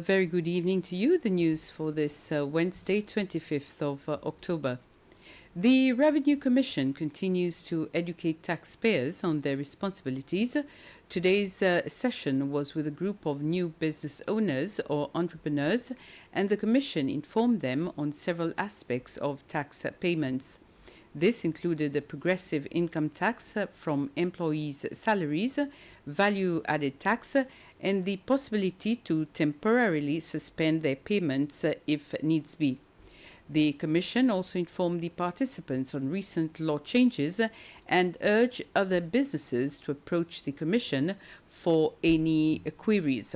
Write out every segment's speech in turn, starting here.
very good evening to you. The news for this Wednesday, 25th of October. The Revenue Commission continues to educate taxpayers on their responsibilities. Today's session was with a group of new business owners or entrepreneurs, and the Commission informed them on several aspects of tax payments. This included the progressive income tax from employees' salaries, value-added tax, and the possibility to temporarily suspend their payments if needs be. The Commission also informed the participants on recent law changes and urged other businesses to approach the Commission for any queries.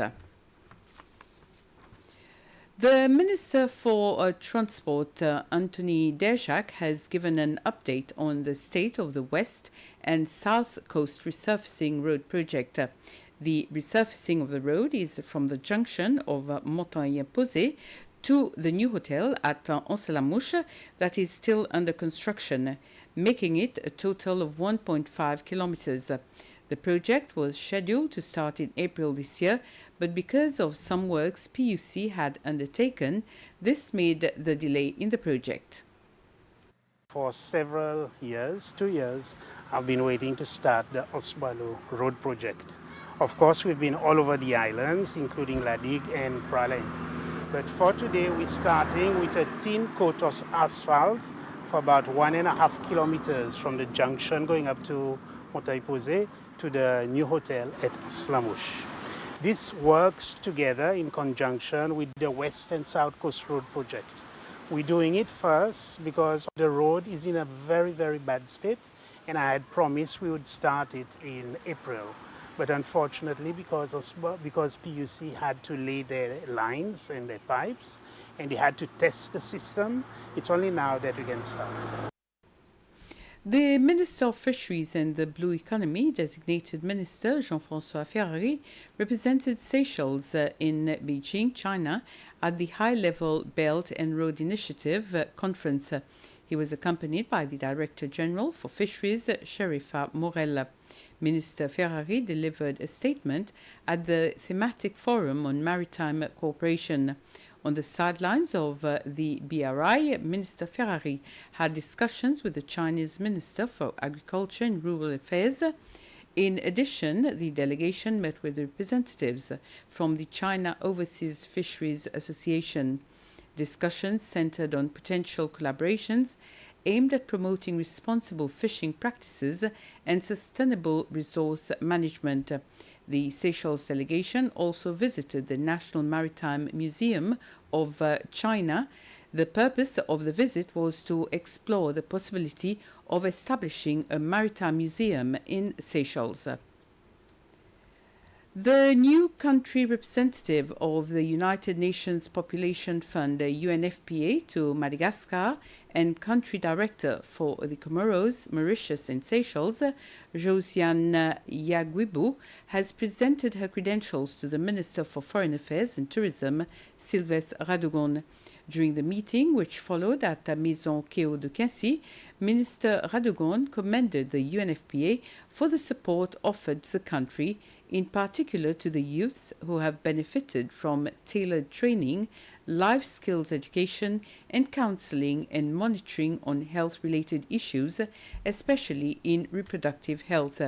The Minister for Transport, Anthony Derjak, has given an update on the state of the West and South Coast Resurfacing Road project. The resurfacing of the road is from the junction of Montagne-Posé to the new hotel at Anse-la-Mouche that is still under construction, making it a total of 1.5 kilometers. The project was scheduled to start in April this year, but because of some works PUC had undertaken, this made the delay in the project. For several years, 2 years, I've been waiting to start the Osbalo Road project. Of course, we've been all over the islands, including La Digue and Praslin. But for today, we're starting with a thin coat of asphalt for about 1.5 kilometers from the junction going up to Montagne-Posé to the new hotel at Anse-la-Mouche. This works together in conjunction with the West and South Coast Road project. We're doing it first because the road is in a very, very bad state, and I had promised we would start it in April. But unfortunately, because PUC had to lay their lines and their pipes, and they had to test the system, it's only now that we can start. The Minister of Fisheries and the Blue Economy, designated Minister Jean-François Ferrari, represented Seychelles in Beijing, China, at the High-Level Belt and Road Initiative conference. He was accompanied by the Director General for Fisheries, Sherifa Morel. Minister Ferrari delivered a statement at the thematic forum on maritime cooperation. On the sidelines of the BRI, Minister Ferrari had discussions with the Chinese Minister for Agriculture and Rural Affairs. In addition, the delegation met with representatives from the China Overseas Fisheries Association. Discussions centered on potential collaborations aimed at promoting responsible fishing practices and sustainable resource management. The Seychelles delegation also visited the National Maritime Museum of China. The purpose of the visit was to explore the possibility of establishing a maritime museum in Seychelles. The new country representative of the United Nations Population Fund, UNFPA, to Madagascar and country director for the Comoros, Mauritius and Seychelles, Josiane Yaguibu, has presented her credentials to the Minister for Foreign Affairs and Tourism, Sylvestre Radogon. During the meeting, which followed at Maison Kéo de Quincy, Minister Radogon commended the UNFPA for the support offered to the country, in particular to the youths who have benefited from tailored training, life skills education, and counseling and monitoring on health-related issues, especially in reproductive health.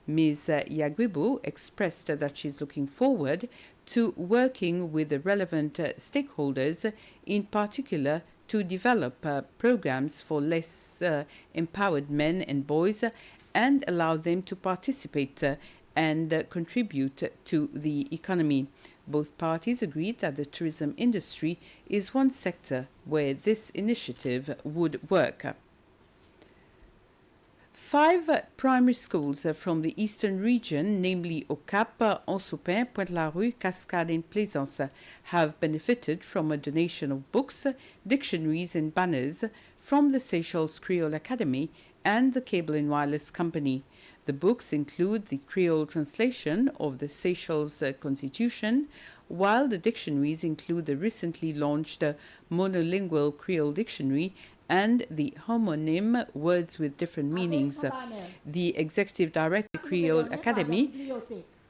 Ms. Yaguibu expressed that she is looking forward to working with the relevant stakeholders, in particular to develop programs for less empowered men and boys and allow them to participate and contribute to the economy. Both parties agreed that the tourism industry is one sector where this initiative would work. 5 primary schools from the eastern region, namely Au Cap, Ansoupin, Pointe-la-Rue, Cascade and Plaisance, have benefited from a donation of books, dictionaries and banners from the Seychelles Creole Academy and the Cable and Wireless Company. The books include the Creole translation of the Seychelles Constitution, while the dictionaries include the recently launched monolingual Creole dictionary and the homonym Words with Different Meanings. The Executive Director of the Creole Academy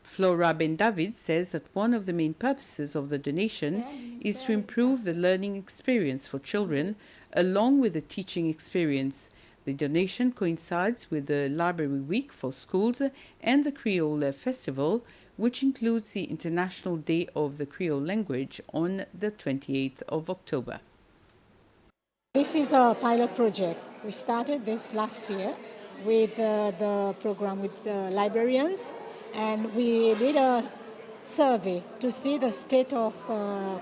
Flora Ben David says that one of the main purposes of the donation is to improve the learning experience for children along with the teaching experience. The donation coincides with the Library Week for schools and the Creole Festival, which includes the International Day of the Creole Language on the 28th of October. This is a pilot project. We started this last year with the program with the librarians, and we did a survey to see the state of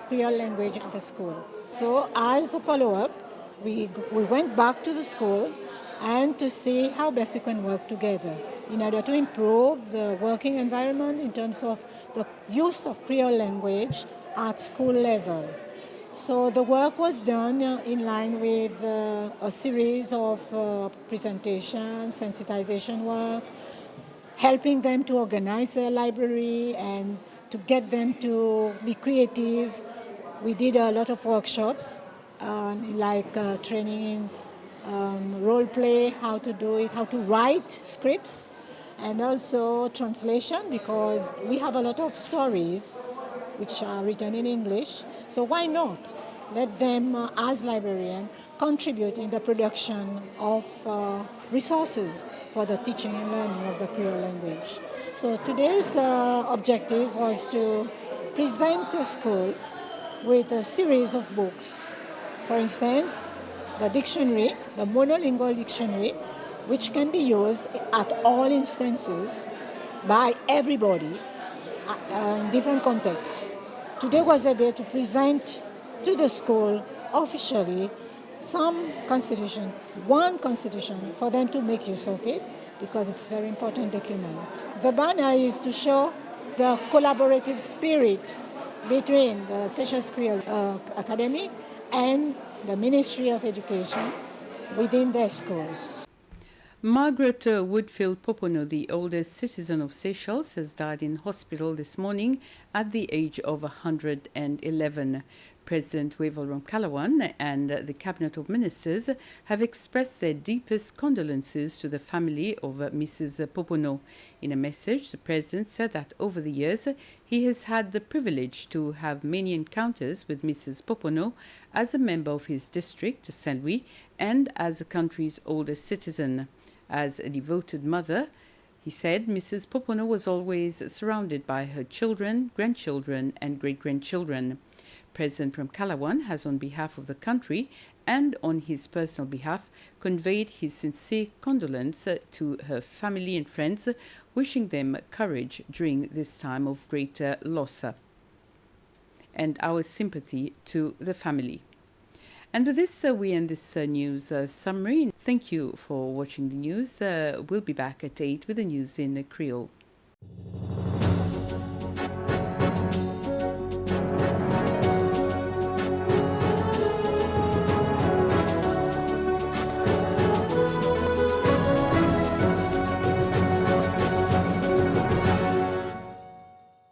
Creole language at the school. So as a follow-up, we went back to the school and to see how best we can work together in order to improve the working environment in terms of the use of Creole language at school level. So the work was done in line with a series of presentations, sensitization work, helping them to organize their library and to get them to be creative. We did a lot of workshops, like training in role play, how to do it, how to write scripts, and also translation, because we have a lot of stories which are written in English. So why not let them, as librarians, contribute in the production of resources for the teaching and learning of the Creole language. So today's objective was to present a school with a series of books. For instance, the dictionary, the monolingual dictionary, which can be used at all instances by everybody in different contexts. Today was a day to present to the school officially some constitution, one constitution, for them to make use of it, because it's a very important document. The banner is to show the collaborative spirit between the Seychelles Creole Academy and the Ministry of Education within their schools. Margaret Woodfield Poono, the oldest citizen of Seychelles, has died in hospital this morning at the age of 111. President Wavell Ramkalawan and the Cabinet of Ministers have expressed their deepest condolences to the family of Mrs. Poono. In a message, the President said that over the years, he has had the privilege to have many encounters with Mrs. Poono as a member of his district, Saint Louis, and as the country's oldest citizen. As a devoted mother, he said Mrs. Poono was always surrounded by her children, grandchildren, and great-grandchildren. President Ramkalawan has, on behalf of the country and on his personal behalf, conveyed his sincere condolence to her family and friends, wishing them courage during this time of great loss, and our sympathy to the family. And with this, we end this news summary. Thank you for watching the news. We'll be back at 8 with the news in Creole.